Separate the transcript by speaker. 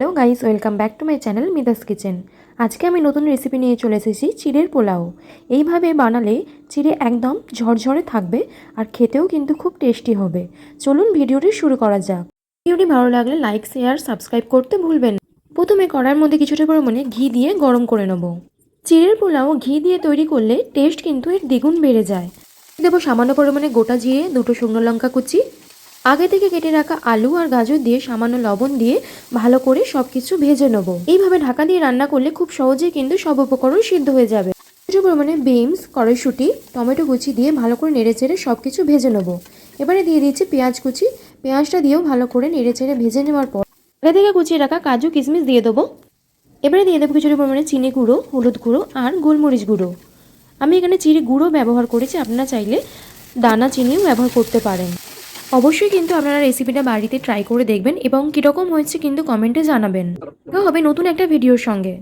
Speaker 1: Hello guys, welcome back to my channel Mita's kitchen. আজকে আমি নতুন রেসিপি নিয়ে চলে এসেছি চিড়ের পোলাও। এইভাবে বানালে চিড়ে একদম ঝরঝরে থাকবে আর খেতেও কিন্তু খুব টেস্টি হবে। চলুন ভিডিওটি শুরু করা যাক। ভিডিওটি ভালো লাগলে লাইক, শেয়ার, সাবস্ক্রাইব করতে ভুলবেন না। প্রথমে কড়ার মধ্যে কিছুটা পরিমাণে ঘি দিয়ে গরম করে নেব। চিড়ের পোলাও ঘি দিয়ে তৈরি করলে টেস্ট কিন্তু এর দ্বিগুণ বেড়ে যায়। দেবো সামান্য পরিমাণে গোটা জিরে, দুটো শুকনো লঙ্কা কুচি, আগে থেকে কেটে রাখা আলু আর গাজর দিয়ে সামান্য লবণ দিয়ে ভালো করে সবকিছু ভেজে নেব। এইভাবে ঢাকা দিয়ে রান্না করলে খুব সহজেই কিন্তু সব উপকরণ সিদ্ধ হয়ে যাবে। কিছু পরিমাণে বিনস, কড়াইশুঁটি, টমেটো কুচি দিয়ে ভালো করে নেড়েচেড়ে সবকিছু ভেজে নেব। এবারে দিয়ে দিচ্ছি পেঁয়াজ কুচি। পেঁয়াজটা দিয়েও ভালো করে নেড়েচেড়ে ভেজে নেওয়ার পর আগে থেকে কুচিয়ে রাখা কাজু কিশমিশ দিয়ে দেবো। এবারে দিয়ে দেবো কিছুটা পরিমাণে চিনি গুঁড়ো, হলুদ গুঁড়ো আর গোলমরিচ গুঁড়ো। আমি এখানে চিনি গুঁড়ো ব্যবহার করেছি, আপনারা চাইলে দানা চিনিও ব্যবহার করতে পারেন। অবশ্যই কিন্তু আপনারা রেসিপিটা বাড়িতে ট্রাই করে দেখবেন এবং কীরকম হয়েছে কিন্তু কমেন্টে জানাবেন। দেখা হবে নতুন একটা ভিডিওর সঙ্গে।